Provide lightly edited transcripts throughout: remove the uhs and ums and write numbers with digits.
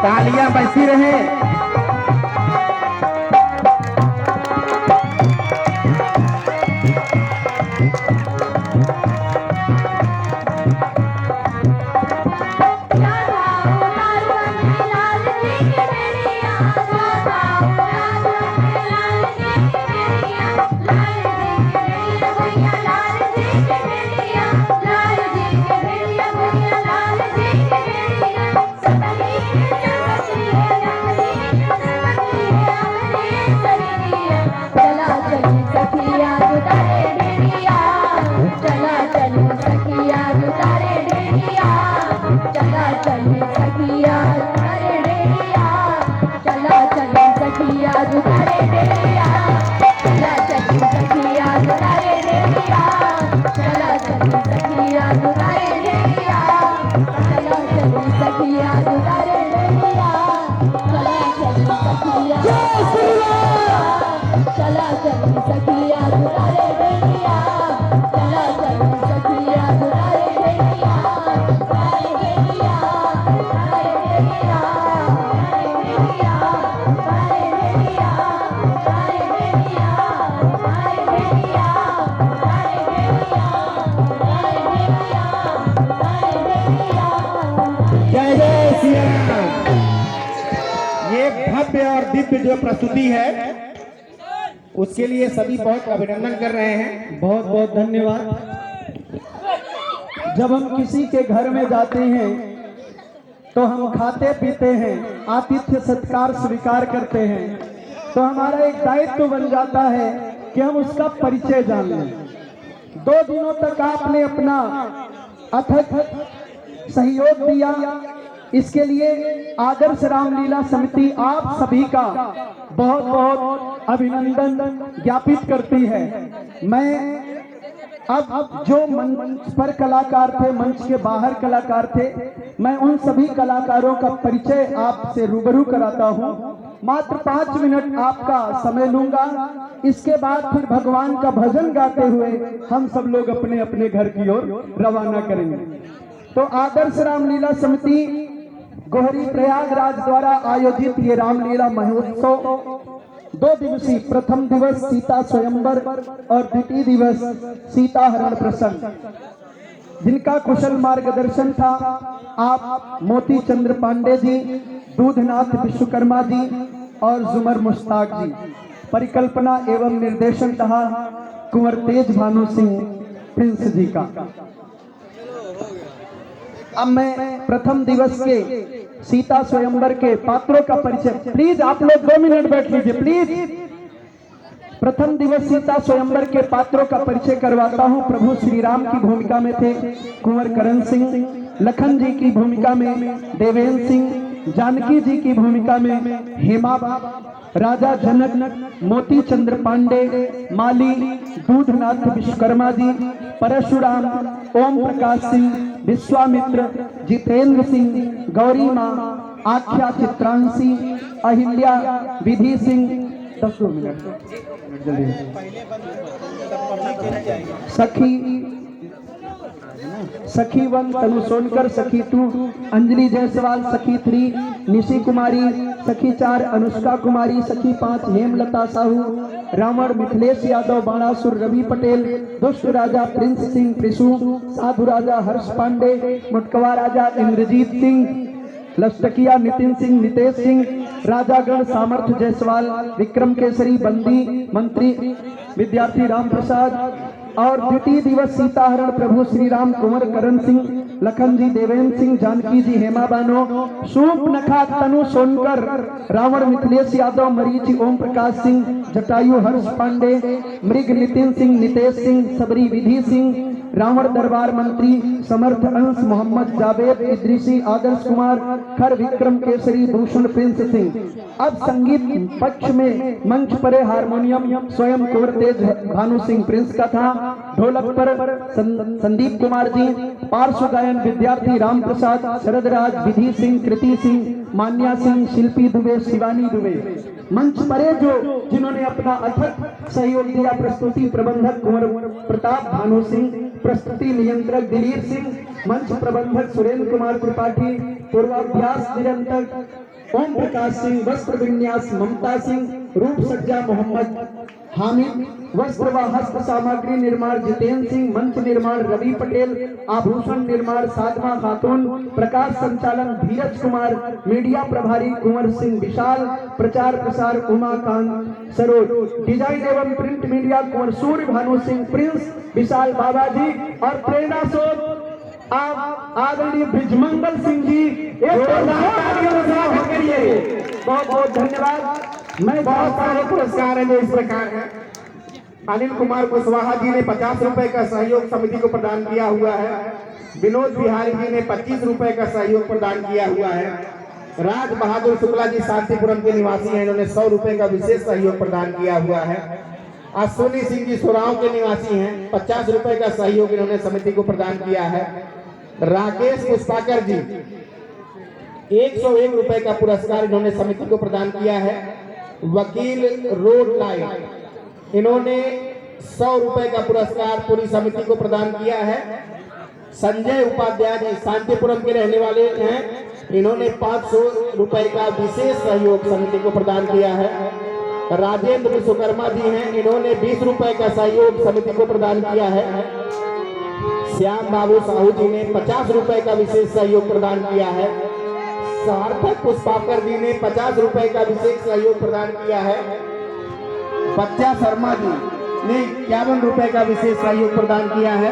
तालियां बजती रहे। ये भव्य और दिव्य जो प्रस्तुति है उसके लिए सभी बहुत अभिनंदन कर रहे हैं। बहुत बहुत धन्यवाद। जब हम किसी के घर में जाते हैं तो हम खाते पीते हैं, आतिथ्य सत्कार स्वीकार करते हैं, तो हमारा एक दायित्व बन जाता है कि हम उसका परिचय जान लें। 2 दिनों तक आपने अपना अथक सहयोग दिया, इसके लिए आदर्श रामलीला समिति आप सभी का बहुत बहुत अभिनंदन ज्ञापित करती है। मैं अब जो मंच पर कलाकार थे, मंच के बाहर कलाकार थे, मैं उन सभी कलाकारों का परिचय आपसे रूबरू कराता हूं। मात्र 5 मिनट आपका समय लूंगा, इसके बाद फिर भगवान का भजन गाते हुए हम सब लोग अपने अपने घर की ओर रवाना करेंगे। तो आदर्श रामलीला समिति गोहरी प्रयागराज द्वारा आयोजित ये रामलीला महोत्सव 2 दिवसीय, प्रथम दिवस सीता स्वयंवर और द्वितीय दिवस सीता हरण प्रसंग, जिनका कुशल मार्गदर्शन था आप मोती चंद्र पांडे जी, दूधनाथ विश्वकर्मा जी और जुमर मुश्ताक जी। परिकल्पना एवं निर्देशन रहा कुंवर तेज भानु सिंह प्रिंस जी का। अब मैं प्रथम दिवस के सीता स्वयंवर के पात्रों का परिचय, प्लीज आप लोग 2 मिनट बैठ लीजिए प्लीज। प्रथम दिवस सीता स्वयंवर के पात्रों का परिचय करवाता हूं। प्रभु श्री राम की भूमिका में थे कुंवर करण सिंह, लखन जी की भूमिका में देवेंद्र सिंह, जानकी जी की भूमिका में हेमा, राजा जनक मोती चंद्र पांडे, माली दूधनाथ विश्वकर्मा जी, परशुराम ओम प्रकाश सिंह, विश्वामित्र जितेंद्र सिंह, गौरी माँ आख्या चित्रांशी, अहिल्या विधि सिंह। 10 मिनट सखी 1 तनु सोनकर, सखी 2 अंजलि जायसवाल, सखी 3 निशि कुमारी, सखी 4 अनुष्का कुमारी, सखी 5 हेमलता साहू, रावण मिथिलेश यादव, बाणासुर रवि पटेल, दुष्ट राजा प्रिंस सिंह प्रिसू, साधु राजा हर्ष पांडे, मुटकवा राजा इंद्रजीत सिंह, लष्टकिया नितिन सिंह नितेश सिंह, राजागण सामर्थ्य जायसवाल, विक्रम केसरी बंदी मंत्री विद्यार्थी राम प्रसाद। और द्वितीय दिवस सीताहरण प्रभु श्री राम कुंवर करण सिंह, लखन जी देवेंद्र सिंह, जानकी जी हेमा बानो, सूप नखा तनु सोनकर, रावण मिथिलेश यादव, मरीच ओम प्रकाश सिंह, जटायु हर्ष पांडे, मृग नितिन सिंह नितेश सिंह, सबरी विधि सिंह, रावण दरबार मंत्री समर्थ अंश मोहम्मद जावेद इद्रिसी, आदर्श कुमार खर, विक्रम केसरी भूषण प्रिंस सिंह। अब संगीत पक्ष में मंच पर हारमोनियम स्वयं कुंवर तेज भानु सिंह प्रिंस का था, ढोलक पर संदीप कुमार जी, पार्श्व गायन विद्यार्थी राम प्रसाद, शरद राज, विधि सिंह, कृति सिंह, मान्या सिंह, शिल्पी दुबे, शिवानी दुबे। मंच परे जो जिन्होंने अपना अथक सहयोग दिया, प्रस्तुति प्रबंधक कुंवर प्रताप भानु सिंह, प्रस्तुति नियंत्रक दिलीप सिंह, मंच प्रबंधक सुरेंद्र कुमार त्रिपाठी, पूर्वाभ्यास निरंतर ओम प्रकाश सिंह, वस्त्र विन्यास ममता सिंह, रूप सज्जा मोहम्मद हामिद, वस्त्र व हस्त सामग्री निर्माण जितेंद्र सिंह, मंच निर्माण रवि पटेल, आभूषण निर्माण साधना खातून, प्रकाश संचालन धीरज कुमार, मीडिया प्रभारी कुंवर सिंह विशाल, प्रचार प्रसार उमाकांत सरोज, डिजाइन एवं प्रिंट मीडिया कुंवर सूर्य भानु सिंह, प्रिंस विशाल बाबाजी और प्रेरणा स्रोत आप आदरणीय ब्रिजमंगल सिंह जी। बहुत बहुत धन्यवाद। मैं बहुत सारे पुरस्कार हैं जो इस प्रकार हैं। अनिल कुमार कुशवाहा जी ने 50 रुपए का सहयोग समिति को प्रदान किया हुआ है। विनोद बिहारी जी ने 25 रुपए का सहयोग प्रदान किया हुआ है। राज बहादुर शुक्ला जी शांतिपुरम के निवासी हैं, इन्होंने 100 रुपए का विशेष सहयोग प्रदान किया हुआ है। अश्विनी सिंह जी सोराव के निवासी हैं, 50 रुपए का सहयोग इन्होंने समिति को प्रदान किया है। राकेश पुष्पाकर जी 101 रुपए का पुरस्कार इन्होंने समिति को प्रदान किया है। वकील रोड लाइन इन्होंने 100 रुपए का पुरस्कार पूरी समिति को प्रदान किया है। संजय उपाध्याय जी शांतिपुरम के रहने वाले हैं, इन्होंने 500 रुपए का विशेष सहयोग समिति को प्रदान किया है। राजेंद्र विश्वकर्मा जी हैं, इन्होंने 20 रुपए का सहयोग समिति को प्रदान किया है। श्याम बाबू साहू जी ने 50 रुपए का विशेष सहयोग प्रदान किया है। सार्थक पुष्पाकर जी ने 50 रुपए का विशेष सहयोग प्रदान किया है। बच्चा शर्मा जी ने 51 रुपए का विशेष सहयोग प्रदान किया है।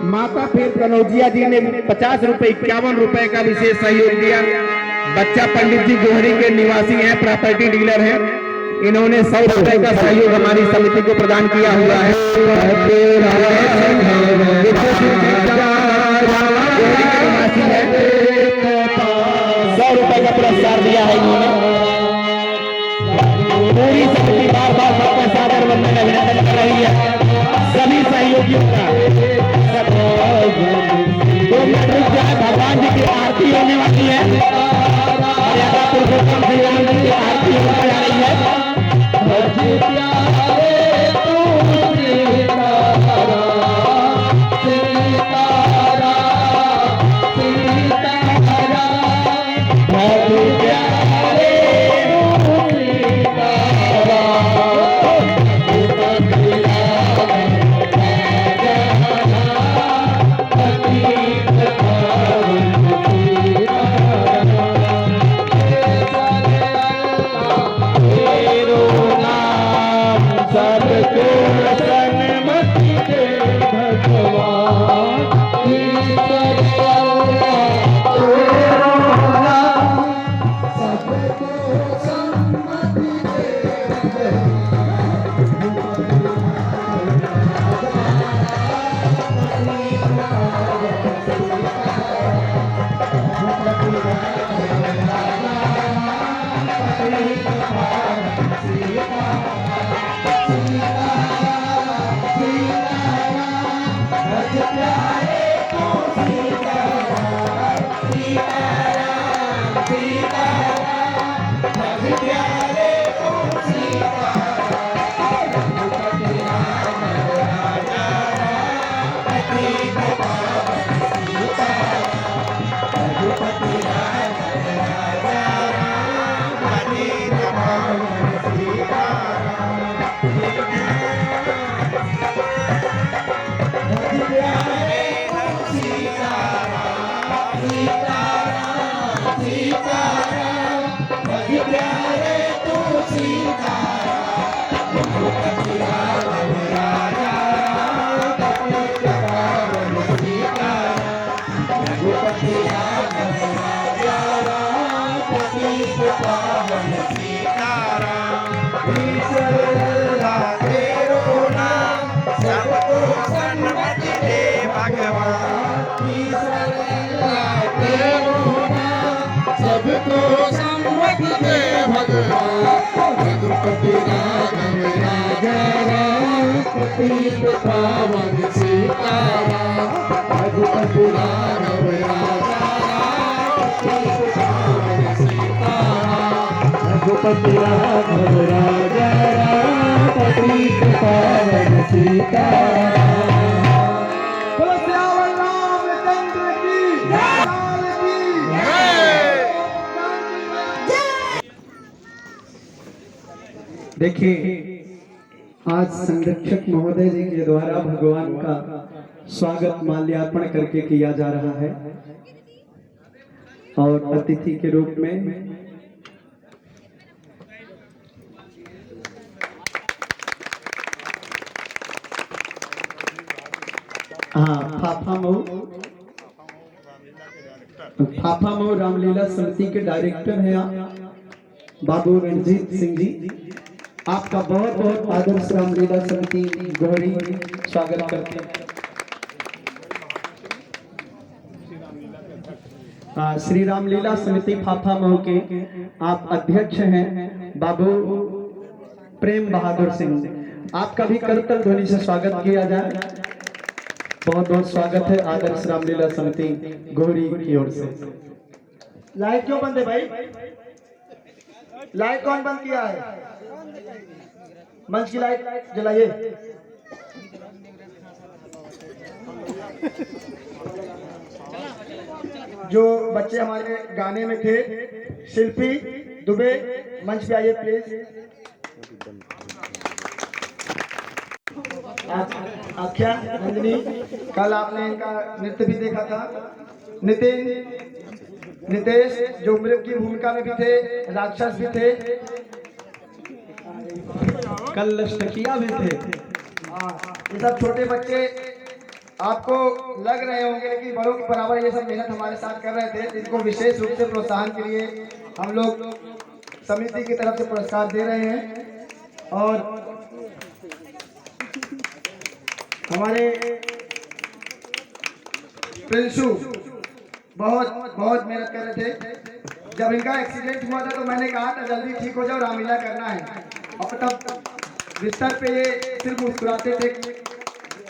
माता फेर कनौजिया जी ने 50 रुपए 51 रुपए का विशेष सहयोग दिया। बच्चा पंडित जी गोहरी के निवासी हैं, प्रॉपर्टी डीलर हैं, इन्होंने 100 रुपए का सहयोग हमारी समिति को प्रदान किया हुआ है। 100 रुपए का पुरस्कार दिया है इन्होंने। पूरी समिति बार बार सबका सादर वंदन अभिनंदन कर रही है सभी सहयोगियों का। 2 मिनट रुक जाए, भगवान जी की आरती होने वाली है। मर्यादा पुरुषोत्तम श्री राम जी की आरती होने जा रही है। सबको सम्मति दे भगवान। रघुपति राघव राजा राम, पतित पावन सीताराम। रघुपति राघव राजा राम, पतित पावन सीताराम। रघुपति राघव राजा राम, पतित पावन सीताराम। रामचंद्र की जय। देखिए, आज संरक्षक महोदय जी के द्वारा भगवान का स्वागत माल्यार्पण करके किया जा रहा है और अतिथि के रूप में फाफा मऊ रामलीला समिति के डायरेक्टर हैं आप बाबू रणजीत सिंह जी। आपका बहुत बहुत आदर्श रामलीला समिति गोहरी स्वागत करते हैं। श्री रामलीला समिति फाफा मऊ के आप अध्यक्ष हैं बाबू प्रेम बहादुर सिंह। आपका भी करतल ध्वनि से स्वागत किया जाए। बहुत बहुत स्वागत है आदर्श रामलीला समिति गोहरी की ओर से। लाइट क्यों बंद है भाई? लाइट कौन बंद किया है? मंच की लाइट जलाइए। जो बच्चे हमारे गाने में थे, शिल्पी दुबे मंच पे आइए प्लीज। आख्या नंदिनी, कल आपने इनका नृत्य भी देखा था। नितिन, नितेश जो मृग की भूमिका में भी थे, राक्षस भी थे, कल लश्तकिया भी थे। ये सब छोटे बच्चे आपको लग रहे होंगे, लेकिन बड़ों के बराबर ये सब मेहनत हमारे साथ कर रहे थे। इनको विशेष रूप से प्रोत्साहन के लिए हम लोग समिति की तरफ से पुरस्कार दे रहे हैं। और हमारे प्रिंसू बहुत बहुत मेहनत कर रहे थे। जब इनका एक्सीडेंट हुआ था तो मैंने कहा था जल्दी ठीक हो जाओ, रामलीला करना है। और तब बिस्तर पे ये सिर्फ मुस्कुराते थे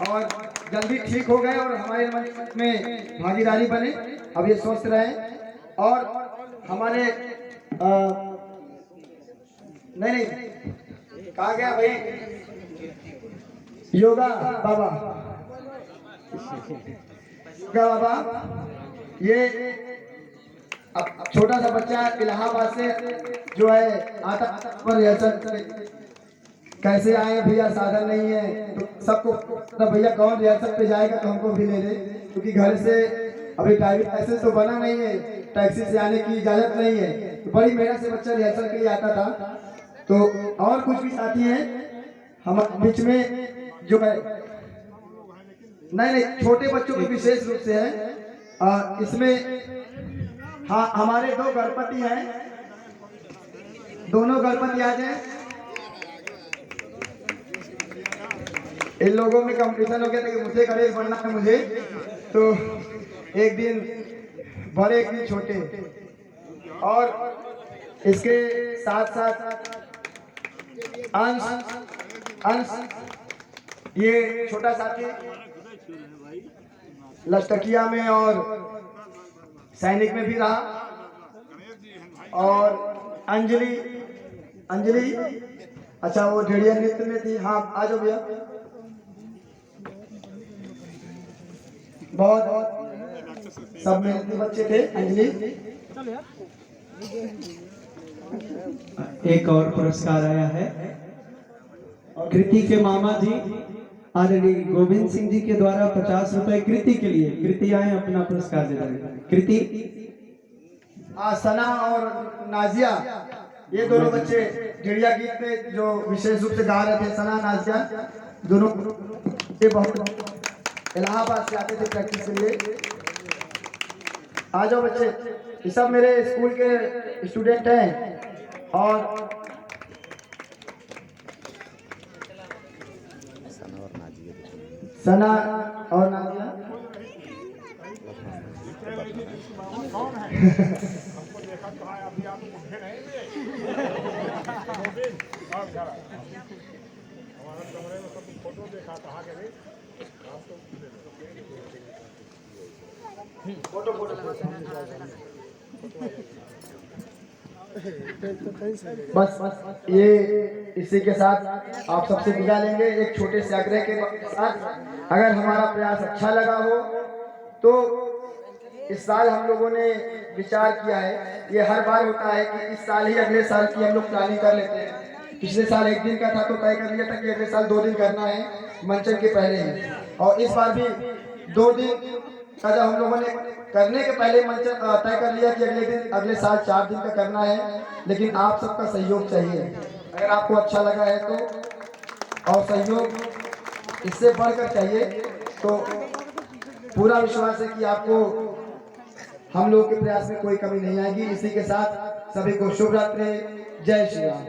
और जल्दी ठीक हो गए और हमारे मंच में भागीदारी बने। अब ये स्वस्थ रहे। और हमारे नहीं कहा गया भाई, योगा बाबा ये अब छोटा सा बच्चा इलाहाबाद से जो है आता पर रिहर्सल कैसे आए भैया, साधन नहीं है तो सबको तो भैया कौन रिहर्सल पे जाएगा तो हमको भी ले ले, क्योंकि घर से अभी ड्राइविंग लाइसेंस तो बना नहीं है, टैक्सी से आने की इजाजत नहीं है। तो बड़ी मेहनत से बच्चा रिहर्सल के लिए आता था। तो और कुछ भी साथी हैं हम बीच में जो है, नहीं छोटे बच्चों के विशेष रूप से है। इसमें हाँ हमारे दो गणपति हैं, दोनों गणपति आ जाए। इन लोगों में कंपटीशन हो गया था कि मुझे गणेश बनना है मुझे, तो एक दिन बड़े एक दिन छोटे। और इसके साथ साथ अंश ये छोटा साथी लश्तकिया में और सैनिक में भी रहा। और अंजलि अच्छा वो ढेड़िया नृत्य में थी। हाँ आ जाओ भैया। बहुत बहुत सब मेहनती बच्चे थे। अंजलि एक और पुरस्कार आया है कृति के मामा जी आदरणीय गोविंद सिंह जी के द्वारा 50 रुपए कृति के लिए। कृति आए अपना पुरस्कार दे देंगे। कृति सना और नाजिया ये दोनों बच्चे ढेड़िया गीत में जो विशेष रूप से गा रहे थे, सना नाजिया दोनों ये बहुत इलाहाबाद से आते थे प्रैक्टिस के लिए। आ जाओ बच्चे, ये सब मेरे स्कूल के स्टूडेंट हैं। और सना और नाजिया फोटो बस ये इसी के साथ आप सबसे विदा लेंगे एक छोटे से आग्रह के साथ। अगर हमारा प्रयास अच्छा लगा हो तो इस साल हम लोगों ने विचार किया है, ये हर बार होता है कि इस साल ही अगले साल की हम लोग प्लानिंग कर लेते हैं, पिछले साल 1 दिन का था तो तय कर लिया था कि अगले साल 2 दिन करना है मंचन के पहले ही, और इस बार भी 2 दिन का जब हम लोगों ने करने के पहले मंचन तय कर लिया कि अगले साल 4 दिन का करना है, लेकिन आप सबका सहयोग चाहिए। अगर आपको अच्छा लगा है तो, और सहयोग इससे बढ़कर चाहिए, तो पूरा विश्वास है कि आपको हम लोगों के प्रयास में कोई कमी नहीं आएगी। इसी के साथ सभी को शुभ रात्रि, जय श्री राम।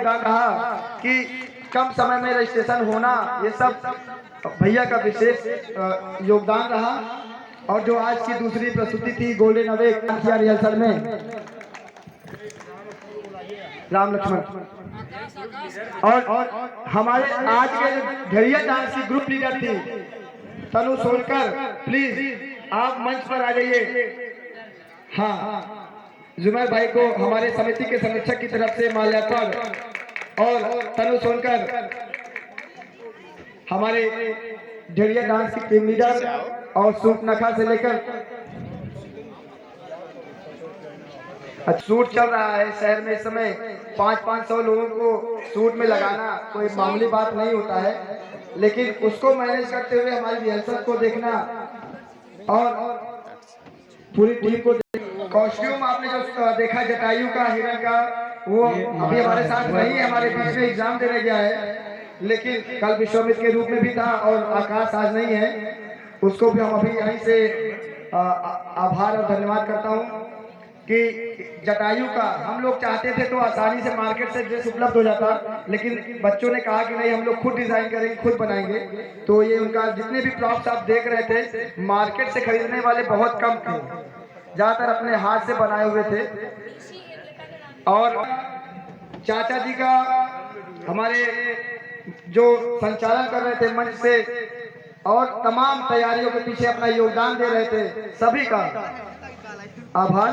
कहा कि कम समय में रजिस्ट्रेशन होना, ये सब भैया का विशेष योगदान रहा। और जो आज की दूसरी प्रस्तुति थी गोल्डन अवेक किया रिहर्सल में राम लक्ष्मण, और हमारे आज के ढेरिया डांस की ग्रुप लीडर थी तनु सोनकर, प्लीज आप मंच पर आ जाइए। हाँ, जुमैर भाई को हमारे समिति के संरक्षक की तरफ से माल्यार्पण, और तनु सोनकर हमारे ढेरिया डांस की टीम लीडर, और सूपनखा से लेकर सूट चल रहा है शहर में इस समय। 500-500 लोगों को सूट में लगाना कोई मामूली बात नहीं होता है, लेकिन उसको मैनेज करते हुए हमारी रिहर्सल को देखना और पूरी टीम को कॉस्ट्यूम आपने जो देखा जटायु का, हिरण का, वो अभी हमारे साथ नहीं है, हमारे बीच में एग्जाम देने गया है, लेकिन कल विश्वामित्र के रूप में भी था, और आकाश आज नहीं है, उसको भी हम अभी यहीं से आभार और धन्यवाद करता हूँ कि जटायु का हम लोग चाहते थे तो आसानी से मार्केट से ड्रेस उपलब्ध हो जाता, लेकिन बच्चों ने कहा कि नहीं, हम लोग खुद डिजाइन करेंगे, खुद बनाएंगे। तो ये उनका जितने भी प्रॉप्स आप देख रहे थे मार्केट से खरीदने वाले बहुत कम थे, ज्यादातर अपने हाथ से बनाए हुए थे। और चाचा जी का हमारे जो संचालन कर रहे थे मंच से, और तमाम तैयारियों के पीछे अपना योगदान दे रहे थे, सभी का आभार।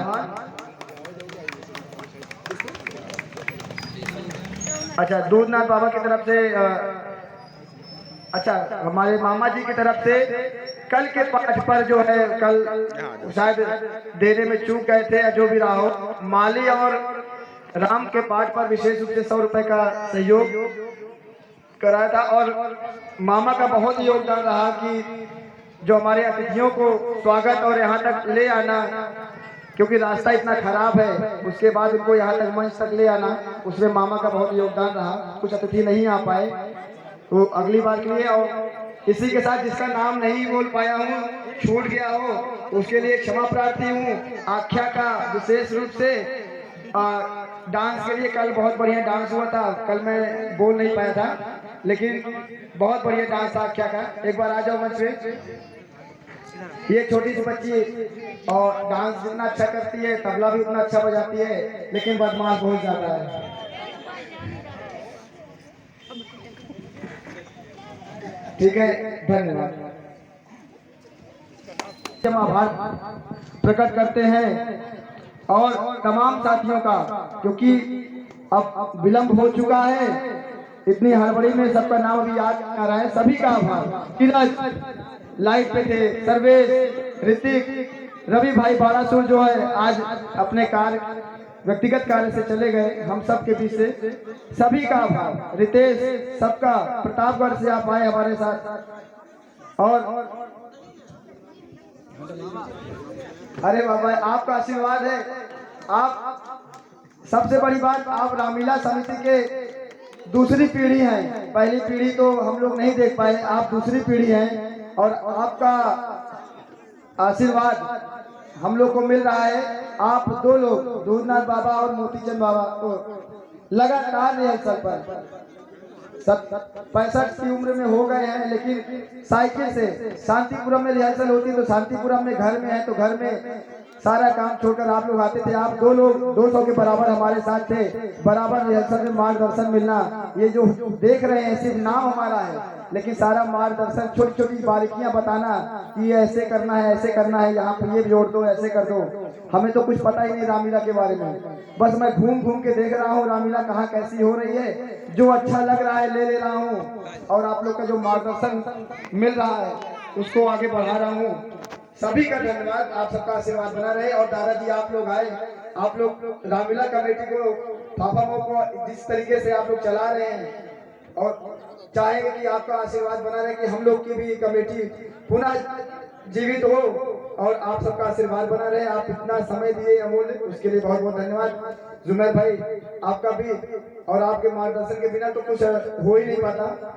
अच्छा, दूधनाथ बाबा की तरफ से अच्छा, हमारे मामा जी की तरफ से कल के पाठ पर जो है, कल शायद देने में चूक गए थे या जो भी रहा हो, माली और राम के पाठ पर विशेष रूप से 100 रुपए का सहयोग कराया था। और मामा का बहुत ही योगदान रहा कि जो हमारे अतिथियों को स्वागत और यहाँ तक ले आना, क्योंकि रास्ता इतना खराब है, उसके बाद उनको यहाँ तक मंच तक ले आना, उसमें मामा का बहुत योगदान रहा। कुछ अतिथि नहीं आ पाए तो अगली बार के लिए, और इसी के साथ जिसका नाम नहीं बोल पाया हूँ, छूट गया हो, उसके लिए क्षमा प्रार्थी हूँ। आख्या का विशेष रूप से डांस के लिए कल बहुत बढ़िया डांस हुआ था, कल मैं बोल नहीं पाया था, लेकिन बहुत बढ़िया डांस था आख्या का। एक बार आ जाओ मंच पे। ये छोटी सी बच्ची और डांस जितना अच्छा करती है, तबला भी उतना अच्छा बजाती है, लेकिन बदमाश बहुत ज्यादा है। ठीक है, धन्यवाद। हम आभार प्रकट करते हैं और तमाम साथियों का, क्योंकि अब विलंब हो चुका है, इतनी हड़बड़ी में सबका नाम अभी याद आ रहा है। सभी का आभार। नीरज लाइट पे थे, सर्वेश, ऋतिक, रवि भाई बारासुर जो है आज अपने कार्य व्यक्तिगत कार्य से चले गए, हम सब के बीच से सभी का आभार। रितेश, सबका, प्रतापगढ़ से आप आए हमारे साथ, और अरे बाबा आपका आशीर्वाद है। आप सबसे बड़ी बात, आप रामलीला समिति के दूसरी पीढ़ी हैं, पहली पीढ़ी तो हम लोग नहीं देख पाए, आप दूसरी पीढ़ी हैं, और आपका आशीर्वाद हम लोग को मिल रहा है। आप 2 लोग, दूधनाथ बाबा और मोतीचंद बाबा, तो लगातार रिहर्सल पर 65 की उम्र में हो गए हैं, लेकिन साइकिल से शांतिपुरम में रिहर्सल होती तो शांतिपुरम में, घर में है तो घर में सारा काम छोड़कर आप लोग आते थे। आप 2 लोग 200 के बराबर हमारे साथ थे, बराबर रिहर्सल में मार्गदर्शन मिलना। ये जो देख रहे हैं सिर्फ नाम हमारा है, लेकिन सारा मार्गदर्शन, छोटी छोटी बारीकियां बताना कि ये ऐसे करना है, ऐसे करना है, यहाँ पे ये जोड़ दो, ऐसे कर दो। हमें तो कुछ पता ही नहीं रामलीला के बारे में, बस मैं घूम घूम के देख रहा हूँ रामलीला कहाँ कैसी हो रही है, जो अच्छा लग रहा है ले रहा हूँ, और आप लोग का जो मार्गदर्शन मिल रहा है उसको आगे बढ़ा रहा हूँ। सभी का धन्यवाद। आप सबका आशीर्वाद बना रहे। और दादाजी आप लोग आए, आप लोग रामलीला कमेटी को फाफामो को जिस तरीके से आप लोग चला रहे हैं और चाहेंगे कि आपका आशीर्वाद बना रहे कि हम लोग की भी कमेटी पुनः जीवित हो और आप सबका आशीर्वाद बना रहे। आप इतना समय दिए अमूल्य, उसके लिए बहुत बहुत धन्यवाद। जुमेर भाई आपका भी, और आपके मार्गदर्शन के बिना तो कुछ हो ही नहीं पाता।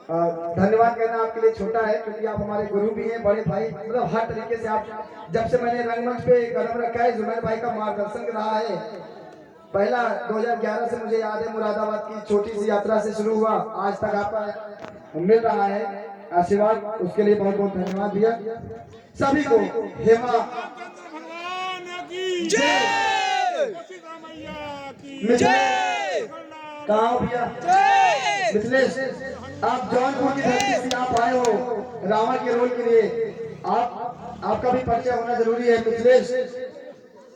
धन्यवाद कहना आपके लिए छोटा है क्योंकि आप हमारे गुरु भी हैं, बड़े भाई, मतलब हर तरीके से आप, जब से मैंने रंगमंच पे कदम रखा है जुमेर भाई का मार्गदर्शन रहा है। पहला 2011 से मुझे याद है, मुरादाबाद की छोटी सी यात्रा से शुरू हुआ, आज तक आपका मिल रहा है आशीर्वाद, उसके लिए बहुत बहुत धन्यवाद भैया। सभी को हेमा कहाँ हो भैया मिथिलेश, आप जौनपुर की धरती से आप आए हो रावण के रोल के लिए, आपका भी परिचय होना जरूरी है। मिथिलेश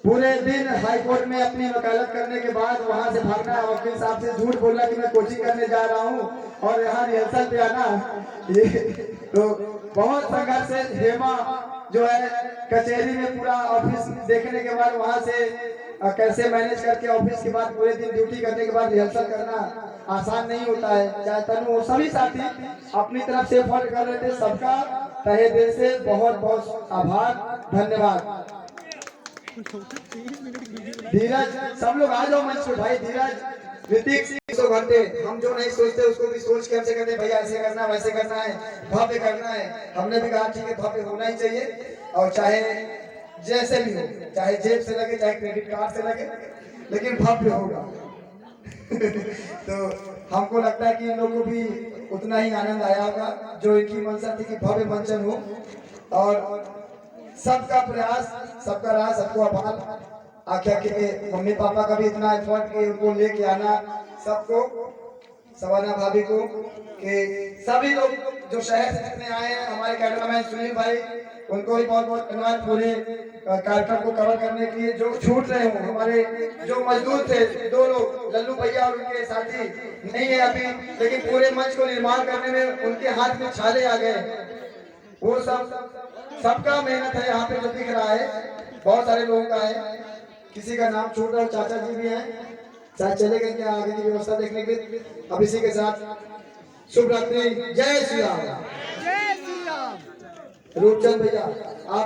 पूरे दिन हाई कोर्ट में अपनी वकालत करने के बाद वहां से भागना, वकील साहब से झूठ बोलना कि मैं कोचिंग करने जा रहा हूं और यहाँ रिहर्सल पे आना, ये तो बहुत संघर्ष से हेमा जो है कचहरी में पूरा ऑफिस देखने के बाद वहां से कैसे मैनेज करके ऑफिस के बाद पूरे दिन ड्यूटी करने के बाद रिहर्सल करना आसान नहीं होता है। चाहे तनु हो, सभी साथी अपनी तरफ से एफर्ट कर रहे थे, सबका तहे दिल से बहुत बहुत आभार, धन्यवाद। धीरज, सब लोग आ जाओ मंच पे भाई। धीरज, ऋतिक, 100 घंटे हम जो नहीं सोचते उसको भी सोच के हमसे कहते हैं भैया ऐसे करना वैसे करना है, भव्य करना है। हमने भी कहा ठीक है भव्य होना ही चाहिए, और चाहे जैसे भी हो, चाहे जेब से लगे चाहे क्रेडिट कार्ड से लगे, लेकिन भव्य होगा। तो हमको लगता है कि इन लोगों को भी उतना ही आनंद आया होगा जो इनकी मंशा थी कि भव्य मंचन हो। और सबका प्रयास, सबका रहा, सबको आभार। आख्या के मम्मी पापा का भी इतना एफर्ट कि उनको लेके आना, सबको, सवाना भाभी को, कि सभी लोग जो शहर से जितने आए हैं, हमारे कैमरामैन सुनील भाई, उनको भी बहुत बहुत धन्यवाद। पूरे कार्यक्रम को कवर करने के लिए जो छूट रहे हो, हमारे जो मजदूर थे 2 लोग, लल्लू भैया और उनके साथी नहीं है अभी, लेकिन पूरे मंच को निर्माण करने में उनके हाथ में छाले आ गए। वो सबका मेहनत है यहाँ पे जो दिख रहा है, बहुत सारे लोगों का है। किसी का नाम छूट रहा है, चाचा जी भी हैं, शायद चले गए क्या आगे की व्यवस्था देखने के लिए। अब इसी के साथ शुभ रात्रि, जय श्री राम। रूपचंद भैया आप